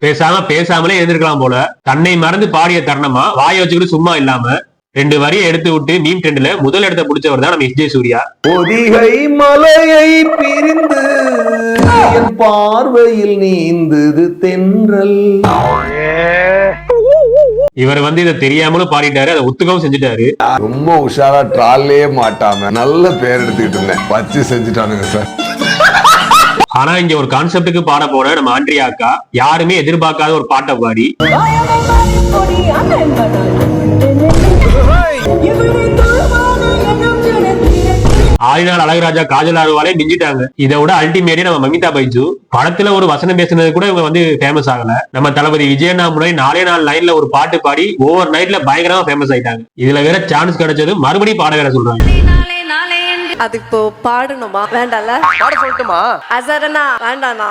பேசாமலே இருந்திருக்கலாம் போல. தன்னை மறந்து பாடிய தருணமா வாயை வச்சுக்கிட்டு சும்மா இல்லாம 2 வரியை எடுத்து விட்டு மீம் ட்ரெண்ட்ல முதல் இடத்தை பிடிச்சவர் தான் நம்ம எஸ்.ஜே. சூர்யா. பொதிகை மலையை பிரிந்து என் பார்வையில் நீந்தது தென்றல். இவர் இதை தெரியாமலும் பாடிட்டாரு, அதை ஒத்துக்கவும் செஞ்சுட்டாரு. ரொம்ப உஷாரா ட்ராலே மாட்டாம நல்ல பேர் எடுத்துக்கிட்டு இருந்தேன், வச்சு செஞ்சுட்டானுங்க சார். ஆனா இங்க ஒரு கான்செப்டுக்கு பாட போன நம்ம ஆண்ட்ரியா அக்கா யாருமே எதிர்பார்க்காத ஒரு பாட்டை பாடி ஆதிநாள் அழகுராஜா காஜல் அகர்வாலே மிஞ்சிட்டாங்க. இதை விட அல்டிமேட்டே நம்ம மமிதா பைஜு. படத்துல ஒரு வசனம் பேசுனது கூட இவங்க ஃபேமஸ் ஆகல. நம்ம தளபதி விஜயண்ணா முன்னாடி 4 லைன்ல ஒரு பாட்டு பாடி ஓவர் நைட்ல பயங்கரமா ஃபேமஸ் ஆயிட்டாங்க. இதுல வேற சான்ஸ் கிடைச்சது, மறுபடியும் பாட வேற சொல்றாங்க. அதுக்கு இப்போ பாடணுமா? வேண்டாம்ல, பாட சொல்லட்டுமா? அசரனா வேண்டாம்.